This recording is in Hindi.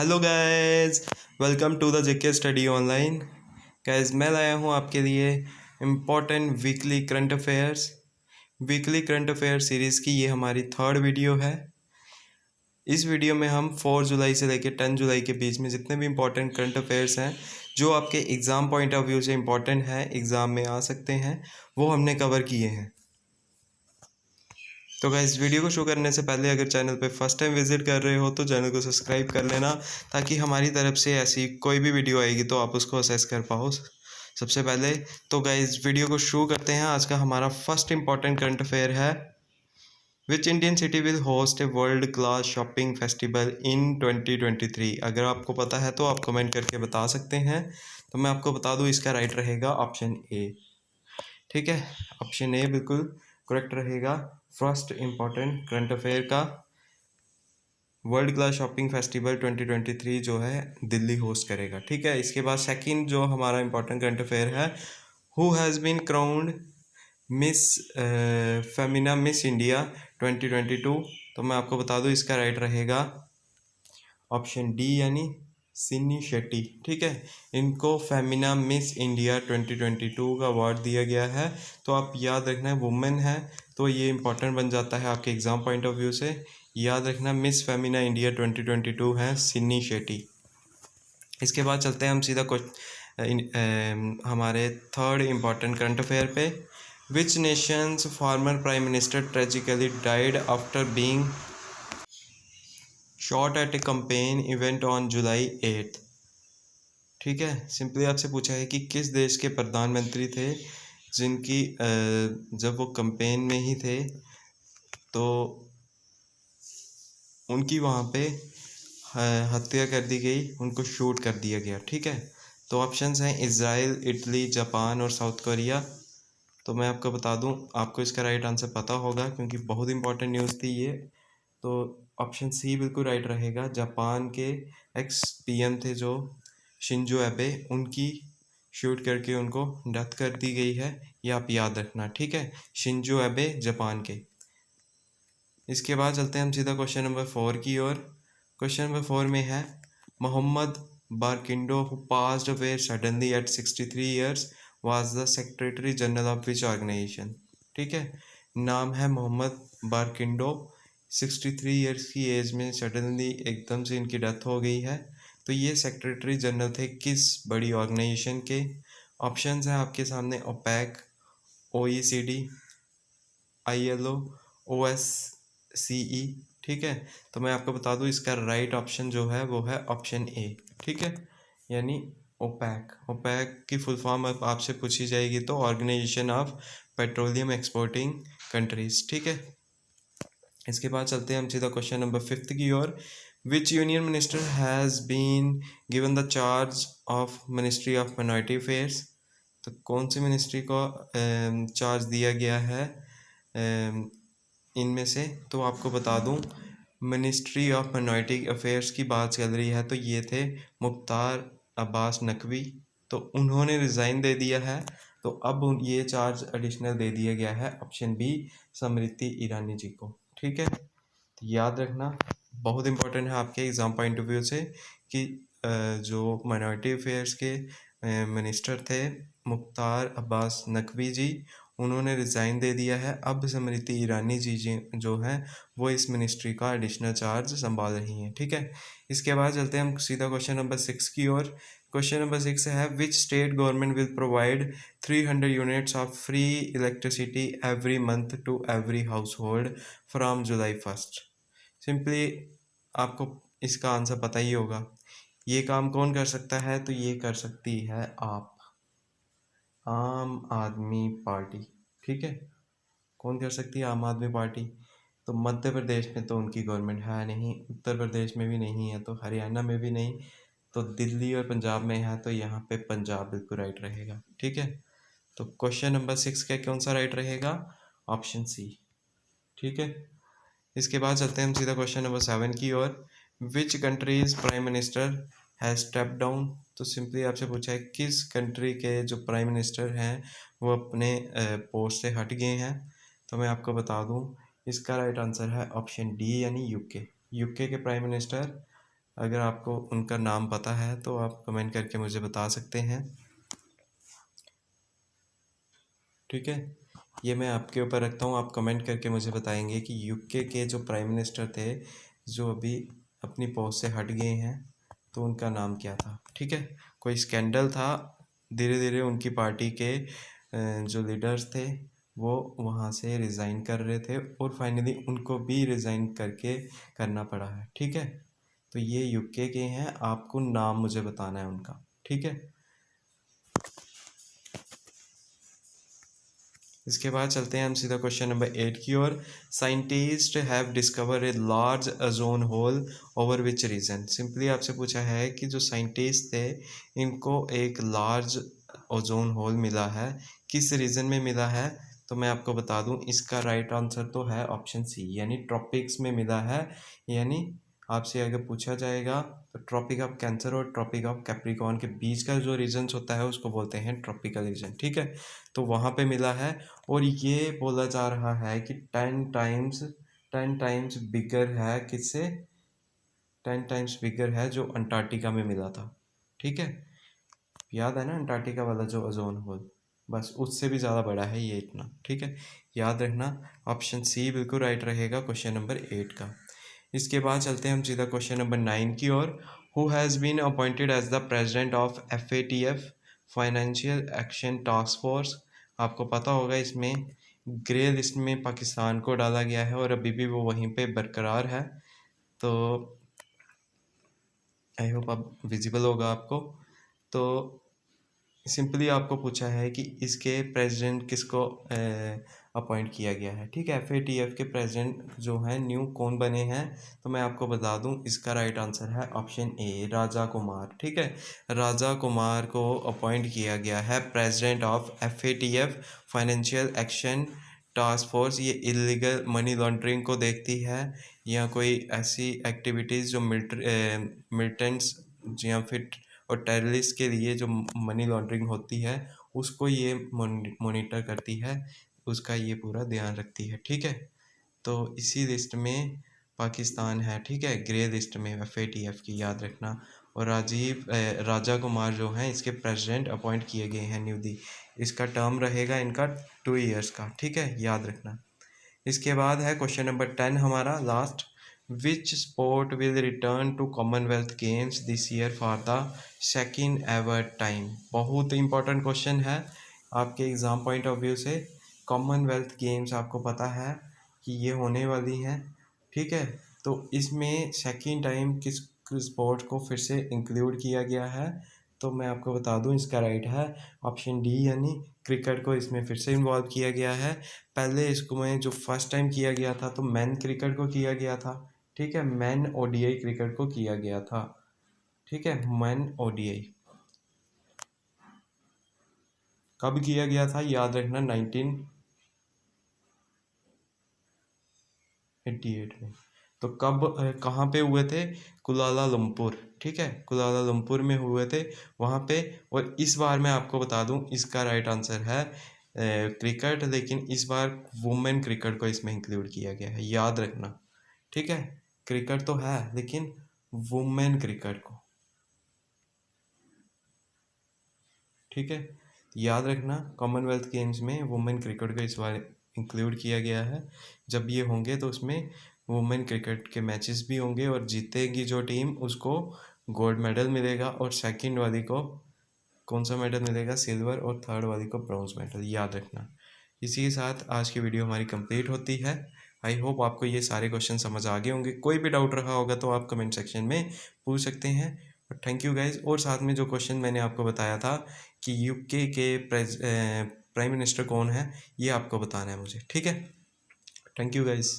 Hello guys, welcome to the JK study online. Guys, मैं लाया हूँ आपके लिए important weekly current affair series की ये हमारी थर्ड वीडियो है। इस वीडियो में हम 4 जुलाई से लेकर 10 जुलाई के बीच में जितने भी इम्पोर्टेंट करंट अफेयर्स हैं जो आपके एग्ज़ाम पॉइंट ऑफ व्यू से इम्पोर्टेंट हैं, एग्ज़ाम में आ सकते हैं, वो हमने कवर किए हैं। तो गाइस, वीडियो को शुरू करने से पहले अगर चैनल पे फर्स्ट टाइम विजिट कर रहे हो तो चैनल को सब्सक्राइब कर लेना, ताकि हमारी तरफ से ऐसी कोई भी वीडियो आएगी तो आप उसको असेस कर पाओ सबसे पहले। तो गाइस, वीडियो को शुरू करते हैं। आज का हमारा फर्स्ट इंपॉर्टेंट करंट अफेयर है, which Indian city will host a world class shopping festival in 2023। अगर आपको पता है तो आप कमेंट करके बता सकते हैं। तो मैं आपको बता दूं, इसका राइट रहेगा ऑप्शन ए। ठीक है, ऑप्शन ए बिल्कुल करेक्ट रहेगा। फर्स्ट इम्पॉर्टेंट करंट अफेयर का वर्ल्ड क्लास शॉपिंग फेस्टिवल 2023 जो है दिल्ली होस्ट करेगा। ठीक है, इसके बाद सेकंड जो हमारा इम्पोर्टेंट करंट अफेयर है, who has been crowned Miss Femina Miss India 2022। तो मैं आपको बता दूं, इसका राइट रहेगा ऑप्शन डी, यानी सिन्नी शेट्टी। ठीक है, इनको फेमिना मिस इंडिया 2022 का अवार्ड दिया गया है। तो आप याद रखना, वुमेन है तो ये इंपॉर्टेंट बन जाता है आपके एग्जाम पॉइंट ऑफ व्यू से। याद रखना, मिस फेमिना इंडिया 2022 है सिन्नी शेट्टी। इसके बाद चलते हैं हम सीधा हमारे थर्ड इम्पॉर्टेंट करंट अफेयर पे। Which nation's former prime minister tragically died after being shot at a campaign event on July 8। ठीक है, सिंपली आपसे पूछा है कि किस देश के प्रधानमंत्री थे जिनकी जब वो कैंपेन में ही थे तो उनकी वहाँ पे हत्या कर दी गई, उनको शूट कर दिया गया। ठीक है, तो ऑप्शंस हैं इज़राइल, इटली, जापान और साउथ कोरिया। तो मैं आपको बता दूं, आपको इसका राइट आंसर पता होगा क्योंकि बहुत इंपॉर्टेंट न्यूज़ थी ये। तो ऑप्शन सी बिल्कुल राइट रहेगा। जापान के एक्स पीएम थे जो शिंजो एबे, उनकी शूट करके उनको डेथ कर दी गई है, ये आप याद रखना। ठीक है, शिंजो एबे जापान के। इसके बाद चलते हैं हम सीधा क्वेश्चन नंबर 4 की ओर। क्वेश्चन नंबर 4 में है, Mohammad Barkindo who passed away suddenly at 63 years was the secretary general of which organisation. ठीक है, नाम है मोहम्मद बारकिंडो, 63 ईयर्स की एज में सडनली एकदम से इनकी डेथ हो गई है। तो ये सेक्रेटरी जनरल थे किस बड़ी ऑर्गेनाइजेशन के। ऑप्शंस हैं आपके सामने, ओपेक, OECD, ILO, OSCE। ठीक है, तो मैं आपको बता दूं, इसका राइट ऑप्शन जो है वो है ऑप्शन ए। ठीक है, यानी ओपैक। ओपैक की फुल फॉर्म आपसे पूछी जाएगी तो organisation of petroleum exporting countries. ठीक है, इसके बाद चलते हैं हम सीधा क्वेश्चन नंबर 5 की ओर। Which union minister has been given the charge of ministry of minority affairs. तो कौन सी मिनिस्ट्री को चार्ज दिया गया है इनमें से। तो आपको बता दूं, मिनिस्ट्री ऑफ माइनॉरिटी अफेयर्स की बात चल रही है तो ये थे मुख्तार अब्बास नकवी। तो उन्होंने रिज़ाइन दे दिया है, तो अब ये चार्ज एडिशनल दे दिया गया है ऑप्शन बी, स्मृति ईरानी जी को। ठीक है, तो याद रखना, बहुत इंपॉर्टेंट है आपके एग्ज़ाम पॉइंट ऑफ व्यू से कि जो माइनॉरिटी अफेयर्स के मिनिस्टर थे मुख्तार अब्बास नकवी जी, उन्होंने रिज़ाइन दे दिया है। अब स्मृति ईरानी जी जो हैं वो इस मिनिस्ट्री का एडिशनल चार्ज संभाल रही हैं। ठीक है, इसके बाद चलते हैं हम सीधा क्वेश्चन नंबर 6 की ओर। क्वेश्चन नंबर 6 है, which state government will provide 300 units of free electricity every month to every household from July 1। Simply आपको इसका आंसर पता ही होगा। ये काम कौन कर सकता है, तो ये कर सकती है आप, आम आदमी पार्टी। ठीक है, कौन कर सकती है, आम आदमी पार्टी। तो मध्य प्रदेश में तो उनकी गवर्नमेंट है नहीं, उत्तर प्रदेश में भी नहीं है, तो हरियाणा में भी नहीं, तो दिल्ली और पंजाब में है, तो यहाँ पे पंजाब बिल्कुल राइट रहेगा। ठीक है, तो क्वेश्चन नंबर 6 का कौन सा राइट रहेगा, ऑप्शन सी। ठीक है, इसके बाद चलते हैं हम सीधा क्वेश्चन नंबर 7 की ओर। Which countries prime minister has step down. तो सिंपली आपसे पूछा है किस कंट्री के जो प्राइम मिनिस्टर हैं वो अपने पोस्ट से हट गए हैं। तो मैं आपको बता दूं, इसका राइट आंसर है ऑप्शन डी, यानी यूके। यूके के प्राइम मिनिस्टर अगर आपको उनका नाम पता है तो आप कमेंट करके मुझे बता सकते हैं। ठीक है, ये मैं आपके ऊपर रखता हूँ, आप कमेंट करके मुझे बताएंगे कि यूके के जो प्राइम मिनिस्टर थे जो अभी अपनी पोस्ट से हट गए हैं तो उनका नाम क्या था। ठीक है, कोई स्कैंडल था, धीरे धीरे उनकी पार्टी के जो लीडर्स थे वो वहाँ से रिज़ाइन कर रहे थे और फाइनली उनको भी रिज़ाइन करके करना पड़ा है। ठीक है, तो ये यूके के हैं, आपको नाम मुझे बताना है उनका। ठीक है, इसके बाद चलते हैं हम सीधा क्वेश्चन नंबर 8 की ओर। Scientist have discover a large ozone hole over which region. Simply आपसे पूछा है कि जो साइंटिस्ट थे इनको एक लार्ज ओजोन होल मिला है, किस रीजन में मिला है। तो मैं आपको बता दूं इसका राइट आंसर तो है ऑप्शन सी, यानी ट्रॉपिक्स में मिला है। यानी आपसे अगर पूछा जाएगा तो ट्रॉपिक ऑफ कैंसर और ट्रॉपिक ऑफ कैप्रिकॉर्न के बीच का जो रीजन्स होता है उसको बोलते हैं ट्रॉपिकल रीजन। ठीक है, तो वहाँ पे मिला है। और ये बोला जा रहा है कि 10 टाइम्स बिगर है, किससे, 10 टाइम्स बिगर है जो अंटार्कटिका में मिला था। ठीक है, याद है ना अंटार्कटिका वाला जो ओजोन होल, बस उससे भी ज़्यादा बड़ा है ये इतना। ठीक है, याद रखना ऑप्शन सी बिल्कुल राइट रहेगा क्वेश्चन नंबर 8 का। इसके बाद चलते हैं हम सीधा क्वेश्चन नंबर 9 की ओर। Who has been appointed as the president of FATF financial action task force. आपको पता होगा इसमें ग्रे लिस्ट में पाकिस्तान को डाला गया है और अभी भी वो वहीं पे बरकरार है। तो आई होप अब विजिबल होगा आपको। तो सिंपली आपको पूछा है कि इसके प्रेसिडेंट किसको अपॉइंट किया गया है। ठीक है, FATF के प्रेसिडेंट जो हैं न्यू कौन बने हैं, तो मैं आपको बता दूं इसका राइट आंसर है ऑप्शन ए, राजा कुमार। ठीक है, राजा कुमार को अपॉइंट किया गया है president of FATF financial action task force. ये इलीगल मनी लॉन्ड्रिंग को देखती है या कोई ऐसी एक्टिविटीज़ जो मिलिटेंट्स या फिर और टेररिस्ट के लिए जो मनी लॉन्ड्रिंग होती है उसको ये मॉनिटर करती है, उसका ये पूरा ध्यान रखती है। ठीक है, तो इसी लिस्ट में पाकिस्तान है। ठीक है, ग्रे लिस्ट में FATF की, याद रखना। और राजा कुमार जो हैं इसके प्रेसिडेंट अपॉइंट किए गए हैं न्यूली। इसका टर्म रहेगा इनका 2 ईयर्स का। ठीक है, याद रखना। इसके बाद है क्वेश्चन नंबर 10 हमारा last. Which sport will return to Commonwealth Games this year for the second ever time. बहुत इंपॉर्टेंट क्वेश्चन है आपके एग्ज़ाम पॉइंट ऑफ व्यू से। कॉमनवेल्थ गेम्स आपको पता है कि ये होने वाली हैं। ठीक है, तो इसमें सेकेंड टाइम किस स्पोर्ट को फिर से इंक्लूड किया गया है, तो मैं आपको बता दूं इसका राइट है ऑप्शन डी, यानी क्रिकेट को इसमें फिर से इन्वॉल्व किया गया है। पहले इसको में जो फर्स्ट टाइम किया गया था तो मैन क्रिकेट को किया गया था। ठीक है, मैन ODI क्रिकेट को किया गया था। ठीक है, मैन ODI कब किया गया था, याद रखना 1988 में। तो कब कहाँ पे हुए थे, कुलालालंपुर। ठीक है, कुलालालंपुर में हुए थे वहाँ पे। और इस बार मैं आपको बता दूं इसका राइट आंसर है क्रिकेट, लेकिन इस बार वुमेन क्रिकेट को इसमें इंक्लूड किया गया है, याद रखना। ठीक है, क्रिकेट तो है लेकिन वुमेन क्रिकेट को। ठीक है, याद रखना कॉमनवेल्थ गेम्स में वुमेन क्रिकेट को इस बार इंक्लूड किया गया है। जब ये होंगे तो उसमें वुमेन क्रिकेट के मैचेस भी होंगे और जीतेगी जो टीम उसको गोल्ड मेडल मिलेगा और सेकंड वाली को कौन सा मेडल मिलेगा, सिल्वर, और थर्ड वाली को ब्रॉन्ज मेडल, याद रखना। इसी के साथ आज की वीडियो हमारी कंप्लीट होती है। आई होप आपको ये सारे क्वेश्चन समझ आ गए होंगे। कोई भी डाउट रहा होगा तो आप कमेंट सेक्शन में पूछ सकते हैं। और थैंक यू गाइज। और साथ में जो क्वेश्चन मैंने आपको बताया था कि यूके के प्राइम मिनिस्टर कौन है, ये आपको बताना है मुझे। ठीक है, थैंक यू गाइज।